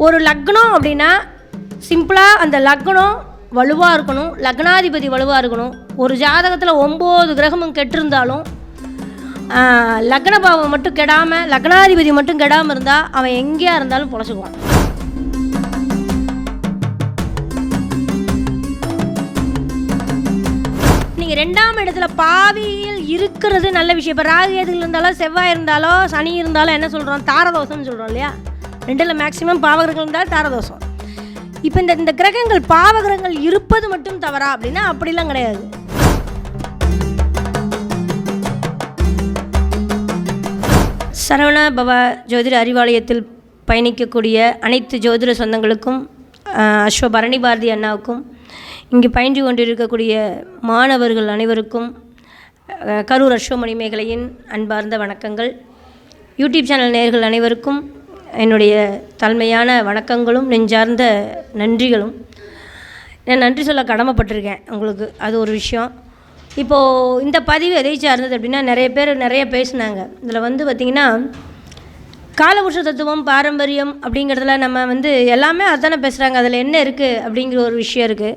ஒரு லக்னம் அப்படின்னா சிம்பிளாக அந்த லக்னம் வலுவாக இருக்கணும், லக்னாதிபதி வலுவாக இருக்கணும். ஒரு ஜாதகத்தில் 9 கிரகமும் கெட்டிருந்தாலும் லக்ன பாவம் மட்டும் கெடாமல், லக்னாதிபதி மட்டும் கெடாமல் இருந்தால் அவன் எங்கேயா இருந்தாலும் பொழைச்சிக்குவான். நீங்கள் 2ஆம் இடத்துல பாவியில் இருக்கிறது நல்ல விஷயம். இப்போ ராகு கேதுகள் இருந்தாலும், செவ்வாய் இருந்தாலோ, சனி இருந்தாலும் என்ன சொல்கிறோம்? தாரதோஷம்னு சொல்கிறோம் இல்லையா? 2ல் மேக்சிமம் பாவகிரகங்கள் இருந்தால் தாரதோஷம். இப்போ இந்த கிரகங்கள் பாவகிரகங்கள் இருப்பது மட்டும் தவறா அப்படின்னா அப்படிலாம் கிடையாது. சரவண பவ ஜோதிட அறிவாலயத்தில் பயணிக்கக்கூடிய அனைத்து ஜோதிட சொந்தங்களுக்கும், அஸ்வபரணி பாரதி அண்ணாவுக்கும், இங்கு பயின்று கொண்டிருக்கக்கூடிய மாணவர்கள் அனைவருக்கும் கரூர் அஸ்வமணி மேகலையின் அன்பார்ந்த வணக்கங்கள். யூடியூப் சேனல் நேயர்கள் அனைவருக்கும் என்னுடைய தாழ்மையான வணக்கங்களும் நெஞ்சார்ந்த நன்றிகளும். நான் நன்றி சொல்ல கடமைப்பட்டிருக்கேன் உங்களுக்கு, அது ஒரு விஷயம். இப்போது இந்த பதிவு எதை சார்ந்தது அப்படின்னா, நிறைய பேர் நிறைய பேசினாங்க. இதில் பார்த்திங்கன்னா காலபுருஷ தத்துவம், பாரம்பரியம் அப்படிங்கிறதுல நம்ம எல்லாமே அதுதானே பேசுகிறாங்க. அதில் என்ன இருக்குது அப்படிங்கிற ஒரு விஷயம் இருக்குது.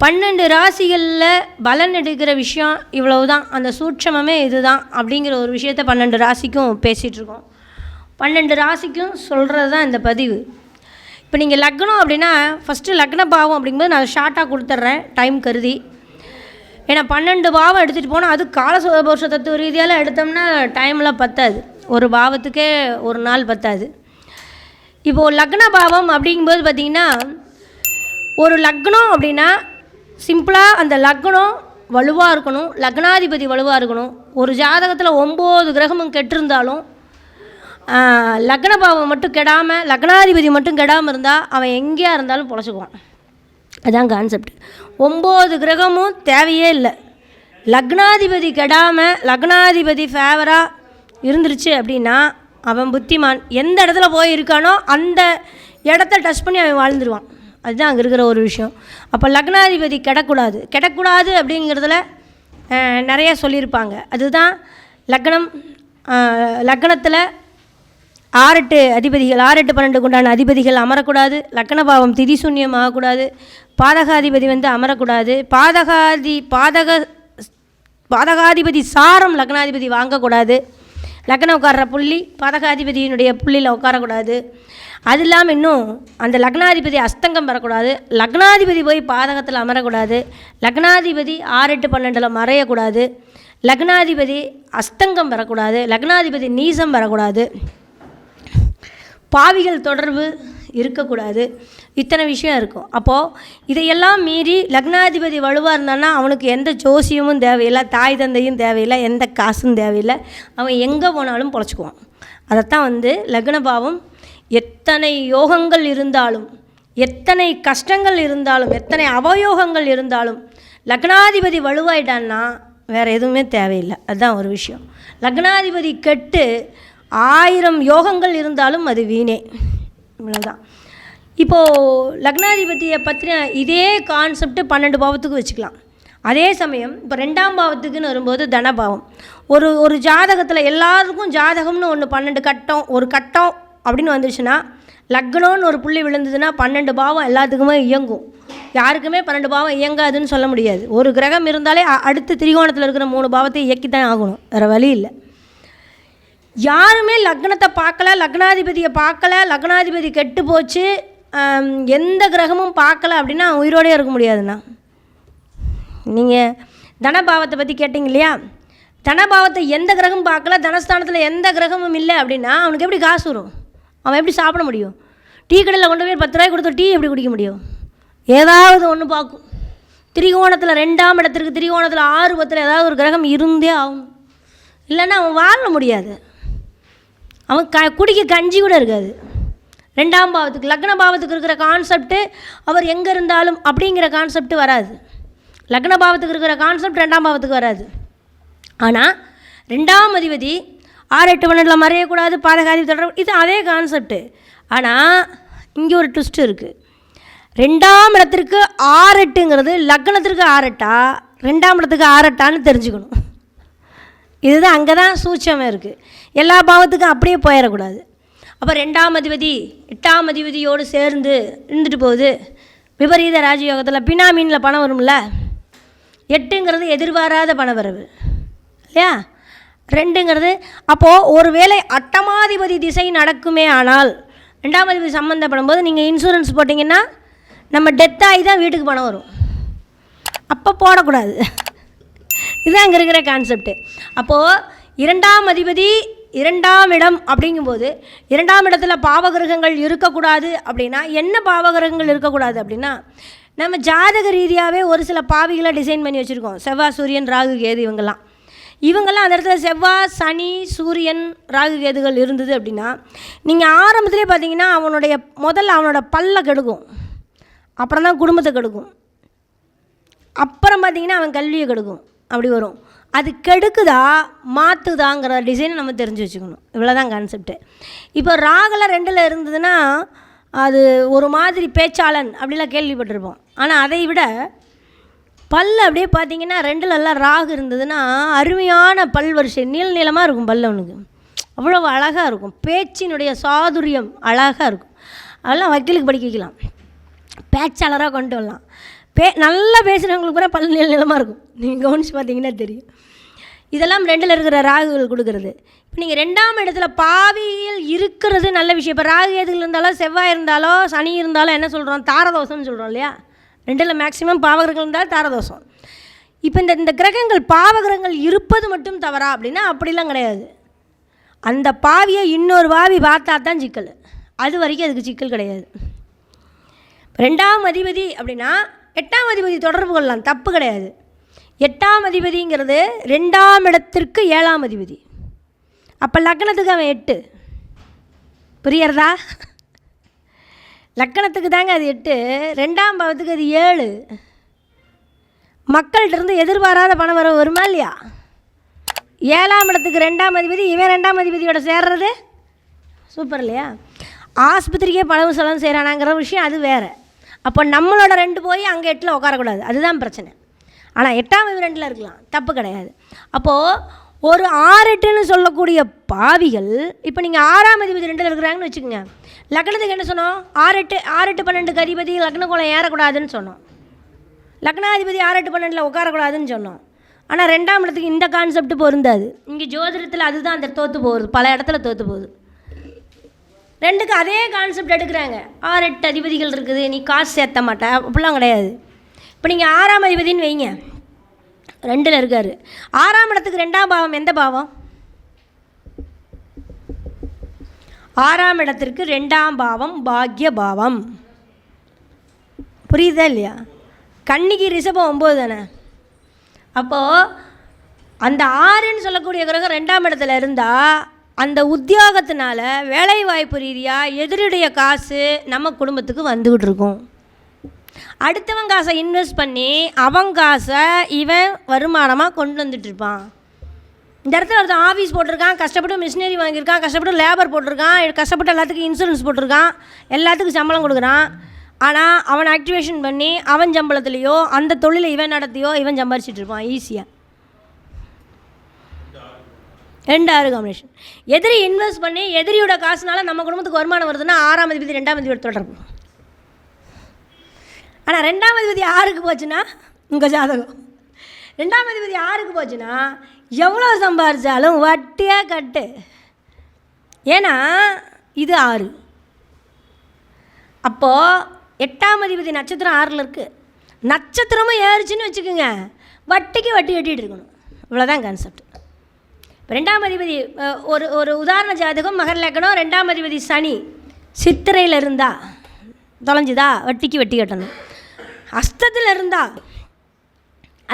12 ராசிகளில் பலன் எடுக்கிற விஷயம் இவ்வளவு தான், அந்த சூட்சமே இது தான் அப்படிங்கிற ஒரு விஷயத்த 12 ராசிக்கும் பேசிகிட்ருக்கோம். 12 ராசிக்கும் சொல்கிறது தான் இந்த பதிவு. இப்போ நீங்கள் லக்னம் அப்படின்னா ஃபஸ்ட்டு லக்ன பாவம் அப்படிங்கும்போது நான் ஷார்ட்டாக கொடுத்துட்றேன் டைம் கருதி. ஏன்னா 12 பாவம் எடுத்துகிட்டு போனால் அது காலபுருஷ தத்துவ ரீதியால் எடுத்தோம்னா டைம்லாம் பத்தாது, ஒரு பாவத்துக்கே ஒரு நாள் பத்தாது. இப்போது லக்ன பாவம் அப்படிங்கும்போது பார்த்திங்கன்னா, ஒரு லக்னம் அப்படின்னா சிம்பிளாக அந்த லக்னம் வலுவாக இருக்கணும், லக்னாதிபதி வலுவாக இருக்கணும். ஒரு ஜாதகத்தில் 9 கிரகமும் கெட்டிருந்தாலும் லக்ன பாவம் மட்டும் கெடாமல், லக்னாதிபதி மட்டும் கெடாமல் இருந்தால் அவன் எங்கேயா இருந்தாலும் பொழைச்சிக்குவான். அதுதான் கான்செப்ட். 9 கிரகமும் தேவையே இல்லை. லக்னாதிபதி கெடாமல், லக்னாதிபதி ஃபேவராக இருந்துருச்சு அப்படின்னா அவன் புத்திமான். எந்த இடத்துல போய் இருக்கானோ அந்த இடத்த டச் பண்ணி அவன் வாழ்ந்துருவான். அதுதான் அங்கே இருக்கிற ஒரு விஷயம். அப்போ லக்னாதிபதி கெடக்கூடாது அப்படிங்கிறதுல நிறைய சொல்லியிருப்பாங்க. அதுதான் லக்னத்தில் 6-8 அதிபதிகள், 6-8-12 உண்டான அதிபதிகள் அமரக்கூடாது. லக்ன பாவம் திதிசூன்யம் ஆகக்கூடாது. பாதகாதிபதி அமரக்கூடாது. பாதகாதிபதி சாரம் லக்னாதிபதி வாங்கக்கூடாது. லக்னம் உட்கார்ற புள்ளி பாதகாதிபதியினுடைய புள்ளியில் உட்காரக்கூடாது. அது இல்லாமல் இன்னும் அந்த லக்னாதிபதி அஸ்தங்கம் வரக்கூடாது. லக்னாதிபதி போய் பாதகத்தில் அமரக்கூடாது. லக்னாதிபதி 6-8-12 மறையக்கூடாது. லக்னாதிபதி அஸ்தங்கம் வரக்கூடாது. லக்னாதிபதி நீசம் வரக்கூடாது. பாவிகள் தொடர்பு இருக்கக்கூடாது. இத்தனை விஷயம் இருக்கும். அப்போது இதையெல்லாம் மீறி லக்னாதிபதி வலுவாக இருந்தான்னா அவனுக்கு எந்த ஜோசியமும் தேவையில்லை, தாய் தந்தையும் தேவையில்லை, எந்த காசும் தேவையில்லை. அவன் எங்கே போனாலும் பொழைச்சிக்குவான். அதைத்தான் லக்ன பாவம் எத்தனை யோகங்கள் இருந்தாலும், எத்தனை கஷ்டங்கள் இருந்தாலும், எத்தனை அவயோகங்கள் இருந்தாலும் லக்னாதிபதி வலுவாயிட்டான்னா வேறு எதுவுமே தேவையில்லை. அதுதான் ஒரு விஷயம். லக்னாதிபதி கெட்டு 1000 யோகங்கள் இருந்தாலும் அது வீணே. இவ்வளோதான். இப்போது லக்னாதிபதியை பற்றின இதே கான்செப்ட் 12 பாவத்துக்கு வச்சுக்கலாம். அதே சமயம் இப்போ 2ஆம் பாவத்துக்குன்னு வரும்போது தனபாவம். ஒரு ஜாதகத்தில் எல்லாருக்கும் ஜாதகம்னு ஒன்று 12 கட்டம், ஒரு கட்டம் அப்படின்னு வந்துச்சுன்னா, லக்னம்னு ஒரு புள்ளி விழுந்ததுன்னா 12 பாவம் எல்லாத்துக்குமே இயங்கும். யாருக்குமே 12 பாவம் இயங்காதுன்னு சொல்ல முடியாது. ஒரு கிரகம் இருந்தாலே அடுத்து திரிகோணத்தில் இருக்கிற 3 பாவத்தை இயக்கித்தான் ஆகணும், வேறு வழி இல்லை. யாருமே லக்னத்தை பார்க்கல, லக்னாதிபதியை பார்க்கல, லக்னாதிபதி கெட்டு போச்சு, எந்த கிரகமும் பார்க்கல அப்படின்னா உயிரோடே இருக்க முடியாதுண்ணா. நீங்கள் தனபாவத்தை பற்றி கேட்டிங்க இல்லையா? தனபாவத்தை எந்த கிரகமும் பார்க்கல, தனஸ்தானத்தில் எந்த கிரகமும் இல்லை அப்படின்னா அவனுக்கு எப்படி காசு வரும்? அவன் எப்படி சாப்பிட முடியும்? டீ கடையில் கொண்டு போய் 10 ரூபாய் கொடுத்து டீ எப்படி குடிக்க முடியும்? ஏதாவது ஒன்று பார்க்கும். திரிகோணத்தில் 2ஆம் இடத்திற்கு திரிகோணத்தில் 6-10 ஏதாவது ஒரு கிரகம் இருந்தே ஆகும். இல்லைன்னா அவன் வாழ முடியாது. அவன் குடிக்க கஞ்சி கூட இருக்காது. 2ஆம் பாவத்துக்கு, லக்ன பாவத்துக்கு இருக்கிற கான்செப்ட்டு அவர் எங்கே இருந்தாலும் அப்படிங்கிற கான்செப்ட் வராது. லக்ன பாவத்துக்கு இருக்கிற கான்செப்ட் 2ஆம் பாவத்துக்கு வராது. ஆனால் 2ஆம் அதிபதி 6-8-12 மறையக்கூடாது, பாதகாதிபதி தொடர்பு, இது அதே கான்செப்ட்டு. ஆனால் இங்கே ஒரு ட்விஸ்ட் இருக்குது. 2ஆம் இடத்திற்கு 6-8ங்கிறது லக்னத்திற்கு 6-8, 2ஆம் இடத்துக்கு 6-8 தெரிஞ்சுக்கணும். இதுதான் அங்கே தான் சூட்சமே இருக்குது. எல்லா பாவத்துக்கும் அப்படியே போயிடக்கூடாது. அப்போ 2ஆம் அதிபதி 8ஆம் அதிபதியோடு சேர்ந்து இருந்துட்டு போகுது. விபரீத ராஜயோகத்தில் பினாமீனில் பணம் வரும்ல. 8ங்கிறது எதிர்பாராத பண வரவு இல்லையா? 2ங்கிறது அப்போது ஒரு வேளை 8ஆம் திசை நடக்குமே ஆனால் 2ஆம் அதிபதி சம்மந்தப்படும் போது நீங்கள் இன்சூரன்ஸ் போட்டிங்கன்னா நம்ம டெத் ஆகி தான் வீட்டுக்கு பணம் வரும். அப்போ போடக்கூடாது. இதுதான் அங்கே இருக்கிற கான்செப்டு. அப்போது 2ஆம் அதிபதி 2ஆம் இடம் அப்படிங்கும்போது 2ஆம் இடத்துல பாவகிரகங்கள் இருக்கக்கூடாது. அப்படின்னா என்ன பாவகிரகங்கள் இருக்கக்கூடாது அப்படின்னா, நம்ம ஜாதக ரீதியாகவே ஒரு சில பாவிகளை டிசைன் பண்ணி வச்சுருக்கோம். செவ்வாய், சூரியன், ராகு, கேது இவங்கெல்லாம் அந்த இடத்துல செவ்வாய், சனி, சூரியன், ராகு, கேதுகள் இருந்தது அப்படின்னா நீங்கள் ஆரம்பத்திலே பார்த்தீங்கன்னா அவனோட பல்லை கெடுக்கும், அப்புறம் தான் குடும்பத்தை கெடுக்கும், அப்புறம் பார்த்திங்கன்னா அவன் கல்வியை கெடுக்கும். அப்படி வரும். அது கெடுக்குதா மாற்றுதாங்கிற டிசைனை நம்ம தெரிஞ்சு வச்சுக்கணும். இவ்வளோதான் கான்செப்ட்டு. இப்போ ராகில் 2ல் இருந்ததுன்னா அது ஒரு மாதிரி பேச்சாளன் அப்படிலாம் கேள்விப்பட்டிருப்போம். ஆனால் அதை விட அப்படியே பார்த்திங்கன்னா 2லெல்லாம் ராகு இருந்ததுன்னா அருமையான பல் வரிசை நீளமாக இருக்கும். பல் அவனுக்கு அவ்வளோ அழகாக இருக்கும். பேச்சினுடைய சாதுரியம் அழகாக இருக்கும். அதெல்லாம் வக்கீலுக்கு படிக்க வைக்கலாம், பேச்சாளராக கொண்டு வரலாம். நல்லா பேசுகிறவங்களுக்கு கூட பல் நீளமாக இருக்கும். நீங்கள் கவனித்து பார்த்தீங்கன்னா தெரியும். இதெல்லாம் 2ல் இருக்கிற ராகுகள் கொடுக்குறது. இப்போ நீங்கள் 2ஆம் இடத்துல பாவியில் இருக்கிறது நல்ல விஷயம். இப்போ ராகு எதுகள் இருந்தாலும் செவ்வாய் இருந்தாலோ சனி இருந்தாலும் என்ன சொல்கிறோம்? தாரதோஷம்னு சொல்கிறோம் இல்லையா? 2ல் மேக்ஸிமம் பாவகிரகங்கள் இருந்தால் தாரதோஷம். இப்போ இந்த கிரகங்கள் பாவகிரகங்கள் இருப்பது மட்டும் தவறா அப்படின்னா அப்படிலாம் கிடையாது. அந்த பாவியை இன்னொரு பாவி பார்த்தா தான் சிக்கல். அது வரைக்கும் அதுக்கு சிக்கல் கிடையாது. 2ஆம் அதிபதி அப்படின்னா 8ஆம் அதிபதி தொடர்பு கொள்ளலாம், தப்பு கிடையாது. 8ஆம் அதிபதிங்கிறது 2ஆம் இடத்திற்கு 7ஆம் அதிபதி. அப்போ லக்னத்துக்கு அவன் 8, புரியறதா? லக்கணத்துக்கு தாங்க அது 8, 2ஆம் பாவத்துக்கு அது 7. மக்கள்கிட்டருந்து எதிர்பாராத பணம் வருமா இல்லையா? 7ஆம் இடத்துக்கு 2ஆம் அதிபதி, இவன் 2ஆம் அதிபதியோட சேர்றது சூப்பர் இல்லையா? ஆஸ்பத்திரிக்கே பணம் செலவு செய்கிறானாங்கிற விஷயம் அது வேறு. அப்போ நம்மளோட 2 போய் அங்கே 8ல் உட்காரக்கூடாது, அதுதான் பிரச்சனை. ஆனால் 8ஆம் அதிபதி 2ல் இருக்கலாம், தப்பு கிடையாது. அப்போது ஒரு 6-8ன்னு சொல்லக்கூடிய பாவிகள், இப்போ நீங்கள் 6ஆம் அதிபதி 2ல் இருக்கிறாங்கன்னு வச்சுக்கோங்க. லக்னத்துக்கு என்ன சொன்னோம்? 6-8 12க்கு அதிபதி லக்ன கோலம் ஏறக்கூடாதுன்னு சொன்னோம். லக்னாதிபதி 6-8 12ல் உட்காரக்கூடாதுன்னு சொன்னோம். ஆனால் 2ஆம் இடத்துக்கு இந்த கான்செப்ட் பொருந்தாது. இங்கே ஜோதிடத்தில் அதுதான் அந்த தோற்று போகுது, பல இடத்துல தோற்று போகுது. 2க்கு அதே கான்செப்ட் எடுக்கிறாங்க. 6-8 அதிபதிகள் இருக்குது, நீ காசு சேர்த்த மாட்டே, அப்படிலாம் கிடையாது. இப்போ நீங்கள் 6ஆம் அதிபதின்னு வைங்க, 2ல் இருக்கார். 6ஆம் இடத்துக்கு 2ஆம் பாவம் எந்த பாவம்? 6ஆம் இடத்திற்கு 2ஆம் பாவம் பாக்ய பாவம். புரியுதா இல்லையா? கன்னிக்கு ரிஷபம் 9 தானே. அப்போது அந்த 6ன்னு சொல்லக்கூடிய கிரகம் 2ஆம் இடத்துல இருந்தால் அந்த உத்தியோகத்தினால வேலை வாய்ப்பு ரீதியாக எதிரிடைய காசு நம்ம குடும்பத்துக்கு வந்துக்கிட்டு இருக்கும். அடுத்தவன் காசை இன்வெஸ்ட் பண்ணி அவன் காசை இவன் வருமானமாக கொண்டு வந்துட்டுருப்பான். இந்த இடத்துல ஒருத்தன் ஆஃபீஸ் போட்டிருக்கான், கஷ்டப்பட்டு மிஷினரி வாங்கியிருக்கான், கஷ்டப்பட்டு லேபர் போட்டிருக்கான், கஷ்டப்பட்டு எல்லாத்துக்கும் இன்சூரன்ஸ் போட்டிருக்கான், எல்லாத்துக்கும் சம்பளம் கொடுக்குறான். ஆனால் அவன் ஆக்டிவேஷன் பண்ணி அவன் சம்பளத்துலேயோ அந்த தொழிலை இவன் நடத்தியோ இவன் சம்பாரிச்சிட்டு இருப்பான் ஈஸியாக. 2-6 காம்பினேஷன். எதிரி இன்வெஸ்ட் பண்ணி எதிரியோட காசுனால நம்ம குடும்பத்துக்கு வருமானம் வருதுன்னா 6ஆம் அதிபதி 2ஆம் அதிபதி தொடர்பு. ஆனால் 2ஆம் அதிபதி 6க்கு போச்சுன்னா உங்கள் ஜாதகம் 2ஆம் அதிபதி 6க்கு போச்சுன்னா எவ்வளோ சம்பாரிச்சாலும் வட்டியாக கட்டு. ஏன்னா இது 6. அப்போது 8ஆம் அதிபதி நட்சத்திரம் 6ல் இருக்குது, நட்சத்திரமும் ஏறிச்சுன்னு வச்சுக்கோங்க, வட்டிக்கு வட்டி கட்டிகிட்டு இருக்கணும். இவ்வளோதான் கான்செப்ட். 2ஆம் அதிபதி ஒரு உதாரண ஜாதகம் மகர லக்னம், 2ஆம் அதிபதி சனி சித்திரையில் இருந்தால் தொலைஞ்சுதா, வட்டிக்கு வட்டி கட்டணும். அஸ்தத்தில் இருந்தால்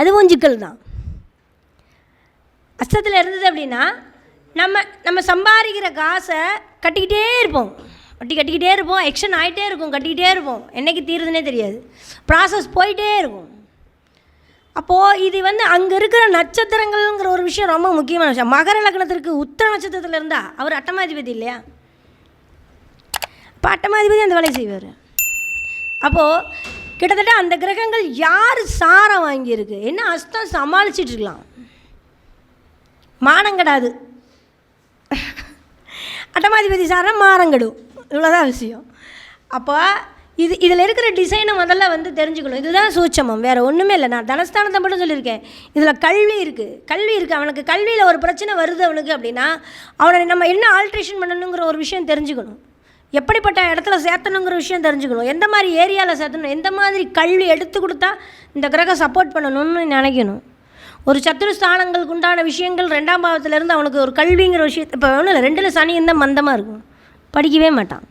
அதுவும் சிக்கல் தான். அஸ்தத்தில் இருந்தது அப்படின்னா நம்ம சம்பாதிக்கிற காசை கட்டிக்கிட்டே இருப்போம், வட்டி கட்டிக்கிட்டே இருப்போம், எக்ஷன் ஆகிட்டே இருக்கும், கட்டிக்கிட்டே இருப்போம், என்றைக்கு தீருதுன்னே தெரியாது, ப்ராசஸ் போயிட்டே இருக்கும். அப்போது இது அங்கே இருக்கிற நட்சத்திரங்கள்ங்கிற ஒரு விஷயம் ரொம்ப முக்கியமான விஷயம். மகர லக்னத்திற்கு உத்திர நட்சத்திரத்தில் இருந்தால் அவர் அட்டமாதிபதி இல்லையா? இப்போ அட்டமாதிபதி அந்த வேலையை செய்வார். அப்போது கிட்டத்தட்ட அந்த கிரகங்கள் யார் சாரம் வாங்கியிருக்கு, என்ன அஸ்தம் சமாளிச்சிட்ருக்கலாம், மானங்கடாது. அட்டமாதிபதி சாரா மாறங்கடும், இவ்வளோதான் விஷயம். அப்போ இதில் இருக்கிற டிசைனை முதல்ல வந்து தெரிஞ்சுக்கணும். இதுதான் சூட்சமம், வேறு ஒன்றுமே இல்லை. நான் தனஸ்தானத்தை மட்டும் சொல்லியிருக்கேன். இதில் கல்வி இருக்குது. அவனுக்கு கல்வியில் ஒரு பிரச்சனை வருது அவனுக்கு அப்படின்னா அவனை நம்ம என்ன ஆல்ட்ரேஷன் பண்ணணுங்கிற ஒரு விஷயம் தெரிஞ்சுக்கணும். எப்படிப்பட்ட இடத்துல சேர்த்தணுங்கிற விஷயம் தெரிஞ்சுக்கணும். எந்த மாதிரி ஏரியாவில் சேர்த்தணும், எந்த மாதிரி கல்வி எடுத்து கொடுத்தா இந்த கிரகம் சப்போர்ட் பண்ணணும்னு நினைக்கணும். ஒரு சத்துருஸ்தானங்களுக்கு உண்டான விஷயங்கள் 2ஆம் பாவத்திலேருந்து அவனுக்கு ஒரு கல்விங்கிற விஷயத்தை இப்போ ஒன்றும் இல்லை. 2ல் சனி இருந்தால் மந்தமாக இருக்கும், படிக்கவே மாட்டான்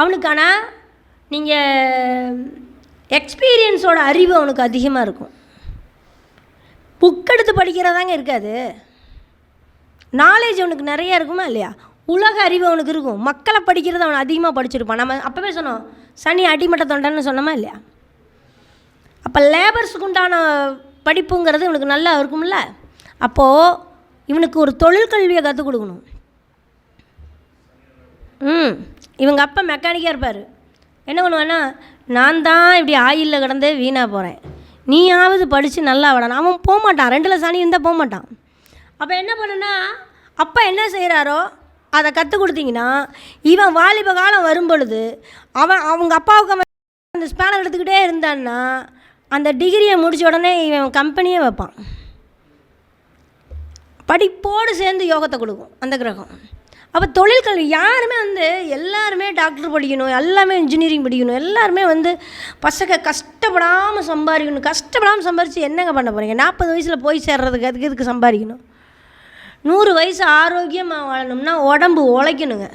அவனுக்கான. நீங்கள் எக்ஸ்பீரியன்ஸோட அறிவு அவனுக்கு அதிகமாக இருக்கும். புக் எடுத்து படிக்கிறதாங்க இருக்காது. நாலேஜ் அவனுக்கு நிறைய இருக்குமா இல்லையா? உலக அறிவு அவனுக்கு இருக்கும். மக்களை படிக்கிறது அவன் அதிகமாக படிச்சிருப்பான். நம்ம அப்போவே சொன்னோம், சனி அடிமட்ட தொண்டன்னு சொன்னோமா இல்லையா? அப்போ லேபர்ஸுக்கு உண்டான படிப்புங்கிறது இவனுக்கு நல்லா இருக்கும்ல. அப்போது இவனுக்கு ஒரு தொழில் கல்வியை கற்றுக் கொடுக்கணும். இவங்க அப்பா மெக்கானிக்காக இருப்பார். என்ன பண்ணுவான்னா, நான் தான் இப்படி ஆயிலில் கிடந்தே வீணாக போகிறேன், நீயாவது படித்து நல்லா விடணும். அவன் போக மாட்டான், 2ல் சனி இருந்தால் போக மாட்டான். அப்போ என்ன பண்ணுன்னா, அப்பா என்ன செய்கிறாரோ அதை கற்றுக் கொடுத்தீங்கன்னா இவன் வாலிப காலம் வரும் பொழுது அவங்க அப்பாவுக்கு அந்த ஸ்பேனர் எடுத்துக்கிட்டே இருந்தான்னா அந்த டிகிரியை முடித்த உடனே இவன் கம்பெனியே வைப்பான். படிப்போடு சேர்ந்து யோகத்தை கொடுக்கும் அந்த கிரகம். அப்போ தொழிற்கல்வி யாருமே வந்து எல்லாருமே டாக்டர் படிக்கணும், எல்லாமே இன்ஜினியரிங் படிக்கணும், எல்லாருமே வந்து பசங்க கஷ்டப்படாமல் சம்பாரித்து என்னங்க பண்ண போகிறீங்க? 40 வயசில் போய் சேர்றதுக்கு அதுக்கு இதுக்கு சம்பாதிக்கணும். 100 வயசு ஆரோக்கியமாக வாழணும்னா உடம்பு உழைக்கணுங்க.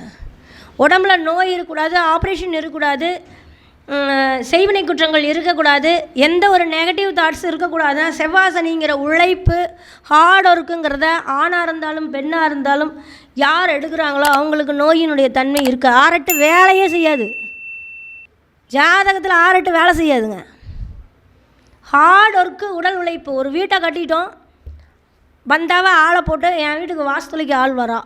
உடம்புல நோய் இருக்கக்கூடாது, ஆப்ரேஷன் இருக்கக்கூடாது, செய்வினை குற்றங்கள் இருக்கக்கூடாது, எந்த ஒரு நெகட்டிவ் தாட்ஸ் இருக்கக்கூடாது. செவ்வாசனிங்கிற உழைப்பு ஹார்ட் ஒர்க்குங்கிறத ஆணாக இருந்தாலும் பெண்ணாக இருந்தாலும் யார் எடுக்கிறாங்களோ அவங்களுக்கு நோயினுடைய தன்மை இருக்குது. 6-8 வேலையே செய்யாது, ஜாதகத்தில் 6-8 வேலை செய்யாதுங்க. ஹார்ட் ஒர்க்கு, உடல் உழைப்பு. ஒரு வீட்டை கட்டிட்டோம், வந்தாவே ஆளை போட்டு என் வீட்டுக்கு வாசு துளைக்க ஆள் வரா,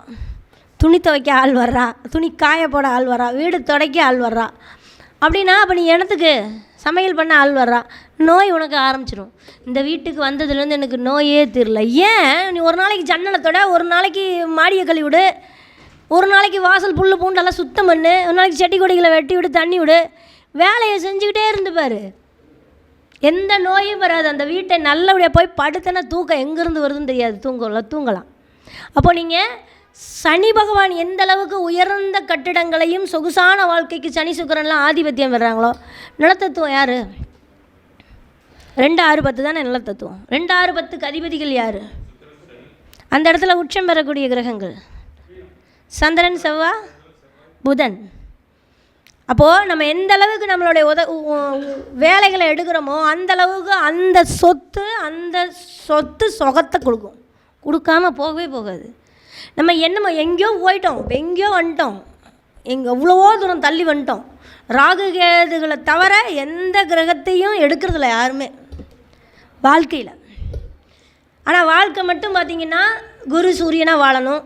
துணி துவைக்க ஆள் வர்றா, துணி காய போட ஆள் வரா, வீடு துடைக்க ஆள் வர்றா அப்படின்னா அப்போ நீ எனத்துக்கு சமையல் பண்ண ஆள் வர்றா, நோய் உனக்கு ஆரம்பிச்சிடும். இந்த வீட்டுக்கு வந்ததுலேருந்து எனக்கு நோயே தெரியல. ஏன்? நீ ஒரு நாளைக்கு ஜன்னலை தொட, ஒரு நாளைக்கு மாடியை கழுவி விடு, ஒரு நாளைக்கு வாசல் புல் பூண்டெல்லாம் சுத்தம் பண்ணு, ஒரு நாளைக்கு செடி கொடிகளை வெட்டி விடு, தண்ணி விடு, வேலையை செஞ்சுக்கிட்டே இருந்துப்பார், எந்த நோயும் வராது. அந்த வீட்டை நல்லபடியாக போய் படுத்தனா தூக்கம் எங்கேருந்து வருதுன்னு தெரியாது, தூங்கலாம். அப்போ நீங்கள் சனி பகவான் எந்த அளவுக்கு உயர்ந்த கட்டிடங்களையும் சொகுசான வாழ்க்கைக்கு சனி சுக்கிரன்லாம் ஆதிபத்தியம் வர்றாங்களோ, நிலத்தத்துவம் யார்? 2, 6, 10 தானே நிலத்தத்துவம். 2, 6, 10க்கு அதிபதிகள் யார்? அந்த இடத்துல உச்சம் பெறக்கூடிய கிரகங்கள் சந்திரன், செவ்வாய், புதன். அப்போது நம்ம எந்த அளவுக்கு நம்மளுடைய வேலைகளை எடுக்கிறோமோ அந்த அளவுக்கு அந்த சொத்து சுகத்தை கொடுக்காம போகவே போகாது. நம்ம என்னமோ எங்கேயோ போயிட்டோம், எங்கேயோ வந்துட்டோம், எவ்வளவோ தூரம் தள்ளி வந்துட்டோம். ராகு கேதுகளை தவிர எந்த கிரகத்தையும் எடுக்கிறதில்ல யாருமே வாழ்க்கையில். ஆனால் வாழ்க்கை மட்டும் பார்த்திங்கன்னா குரு சூரியனாக வாழணும்,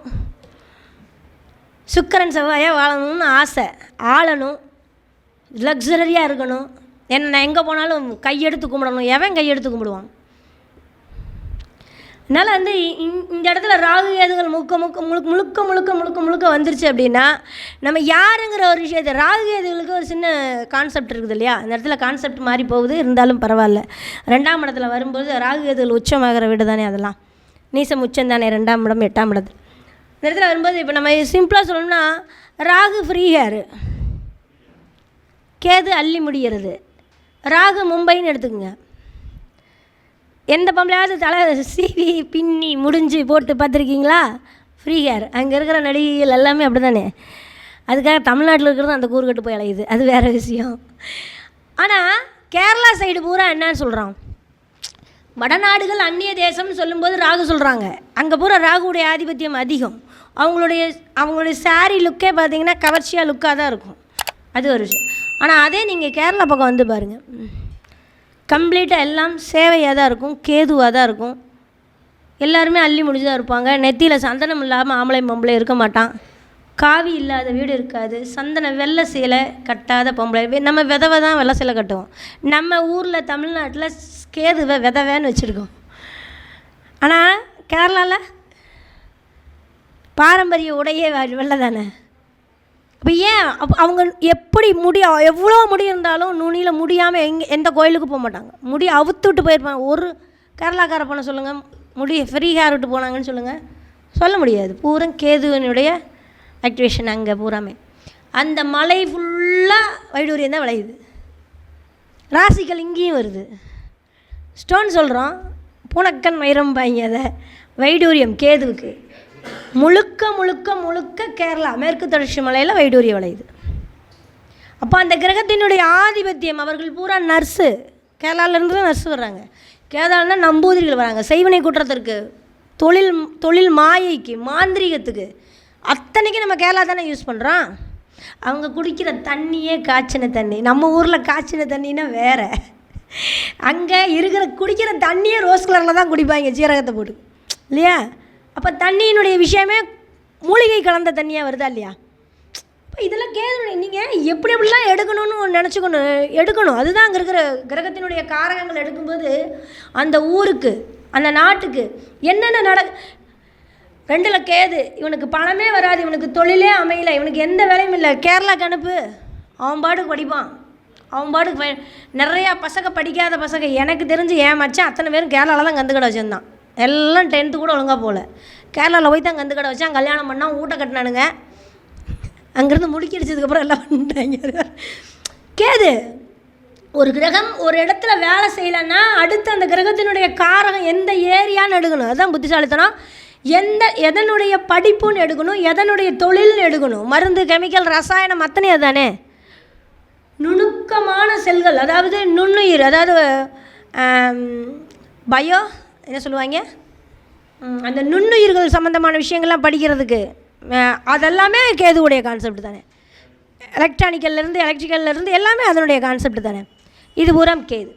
சுக்கிரன் செவ்வாயாக வாழணும்னு ஆசை, ஆளணும், லக்ஸரியாக இருக்கணும். என்ன நான் எங்கே போனாலும் கையெடுத்து கும்பிடணும். எவன் கையெடுத்து கும்பிடுவான்? அதனால் வந்து இந்த இடத்துல ராகு கேதுகள் முழுக்க வந்துருச்சு அப்படின்னா நம்ம யாருங்கிற ஒரு விஷயத்தை, ராகு கேதுகளுக்கு ஒரு சின்ன கான்செப்ட் இருக்குது இல்லையா? அந்த இடத்துல கான்செப்ட் மாறி போகுது, இருந்தாலும் பரவாயில்ல. 2ஆம் இடத்துல வரும்போது ராகு கேதுகள் உச்சமாகிற வீடு தானே, அதெல்லாம் நீசம் உச்சம் தானே, 2ஆம் இடம் 8ஆம் இடத்துல. இந்த இடத்துல வரும்போது இப்போ நம்ம சிம்பிளாக சொல்லணும்னா ராகு ஃப்ரீ ஹேரு, கேது அள்ளி முடிகிறது. ராகு மும்பைன்னு எடுத்துக்கோங்க. எந்த பொம்பளையாவது தலை சீவி பின்னி முடிஞ்சு போட்டு பார்த்துருக்கீங்களா? Free hair. அங்கே இருக்கிற நடிகைகள் எல்லாமே அப்படி தானே. அதுக்காக தமிழ்நாட்டில் இருக்கிறது அந்த கூறுகட்டு போய் அலையுது, அது வேறு விஷயம். ஆனால் கேரளா சைடு பூரா என்னன்னு சொல்கிறான், வடநாடுகள் அந்நிய தேசம்னு சொல்லும்போது ராகு சொல்கிறாங்க. அங்கே பூரா ராகுடைய ஆதிபத்தியம் அதிகம். அவங்களுடைய சாரீ லுக்கே பார்த்திங்கன்னா கவர்ச்சியாக லுக்காக தான் இருக்கும், அது ஒரு விஷயம். ஆனால் அதே நீங்கள் கேரளா பக்கம் வந்து பாருங்கள், கம்ப்ளீட்டாக எல்லாம் சேவையாக தான் இருக்கும், கேதுவாக தான் இருக்கும். எல்லாருமே அள்ளி முடிஞ்சு தான் இருப்பாங்க. நெத்தியில் சந்தனம் இல்லாமல் ஆம்பளை பொம்பளை இருக்க மாட்டான். காவி இல்லாத வீடு இருக்காது. சந்தன வெள்ளை சேலை கட்டாத பொம்பளை. நம்ம விதவை தான் வெள்ளை சேலை கட்டுவோம். நம்ம ஊரில் தமிழ்நாட்டில் கேதுவை விதவைன்னு வச்சுருக்கோம். ஆனால் கேரளாவில் பாரம்பரிய உடையே வெள்ளை தானே, அப்போ ஏன் அவங்க எப்படி எவ்வளோ முடி இருந்தாலும் நுனியில் முடியாமல் எந்த கோயிலுக்கு போக மாட்டாங்க. முடி அவுத்து விட்டு போயிருப்பாங்க. ஒரு கேரளாக்கார பண்ண சொல்லுங்கள், முடி ஃப்ரீ ஹேர் விட்டு போனாங்கன்னு சொல்லுங்கள், சொல்ல முடியாது. பூரா கேதுவனுடைய ஆக்டிவேஷன் அங்கே பூராமே. அந்த மலை ஃபுல்லாக வைடூரியம் தான் விளையுது. ராசிகள் இங்கேயும் வருது. ஸ்டோன் சொல்கிறோம், பூனக்கன் வைரம் பாய்ங்க. அதை வைடூரியம் கேதுவுக்கு முழுக்க முழுக்க முழுக்க கேரளா மேற்கு தொடர்ச்சி மலையில் வைடூரியம் விளையுது. அப்போ அந்த கிரகத்தினுடைய ஆதிபத்தியம், அவர்கள் பூரா நர்ஸு, கேரளாவிலேருந்து தான் நர்ஸு வர்றாங்க. கேரளாவில்னா நம்பூதிரிகள் வராங்க, செய்வினை குற்றத்திற்கு, தொழில் மாயைக்கு, மாந்திரிகத்துக்கு, அத்தனைக்கு நம்ம கேரளா தானே யூஸ் பண்ணுறோம். அவங்க குடிக்கிற தண்ணியே காய்ச்சின தண்ணி. நம்ம ஊரில் காய்ச்சின தண்ணின்னா வேறு, அங்கே இருக்கிற குடிக்கிற தண்ணியே ரோஸ் கலரில் தான் குடிப்பாங்க, சீரகத்தை போட்டு, இல்லையா? அப்போ தண்ணியினுடைய விஷயமே மூலிகை கலந்த தண்ணியாக வருதா இல்லையா? இப்போ இதெல்லாம் கேது. நீங்கள் எப்படி எப்படிலாம் எடுக்கணும்னு எடுக்கணும். அதுதான் அங்கே இருக்கிற கிரகத்தினுடைய காரகங்கள் எடுக்கும்போது அந்த ஊருக்கு, அந்த நாட்டுக்கு என்னென்ன 2ல் கேது, இவனுக்கு பணமே வராது, இவனுக்கு தொழிலே அமையலை, இவனுக்கு எந்த வேலையும் இல்லை, கேரளாக்கு அனுப்பு, அவன் பாட்டுக்கு படிப்பான், அவன் பாட்டுக்கு நிறையா படிக்காத பசங்க எனக்கு தெரிஞ்சு என் மச்சான் அத்தனை பேரும் கேரளாவில் தான் கந்து கடை வச்சுருந்தான். எல்லாம் 10th கூட ஒழுங்காக போகல, கேரளாவில் போய் தான் கந்து கடை வச்சான், கல்யாணம் பண்ணால் ஊட்ட கட்டினானுங்க, அங்கேருந்து முடிக்கடிச்சதுக்கப்புறம் எல்லாம் பண்ணிட்டாங்க. கேது ஒரு கிரகம் ஒரு இடத்துல வேலை செய்யலைன்னா அடுத்து அந்த கிரகத்தினுடைய காரகம் எந்த ஏரியான்னு எடுக்கணும். அதுதான் புத்திசாலித்தனம். எதனுடைய படிப்புன்னு எடுக்கணும், எதனுடைய தொழில்னு எடுக்கணும். மருந்து, கெமிக்கல், ரசாயனம் அத்தனை அதுதானே. நுணுக்கமான செல்கள், அதாவது நுண்ணுயிர், அதாவது பயோ என்ன சொல்லுவாங்க, அந்த நுண்ணுயிர்கள் சம்மந்தமான விஷயங்கள்லாம் படிக்கிறதுக்கு அதெல்லாமே கேதுவுடைய கான்செப்ட் தானே. எலக்ட்ரிக்கல்லேருந்து எல்லாமே அதனுடைய கான்செப்ட் தானே. இது பூரா கேது.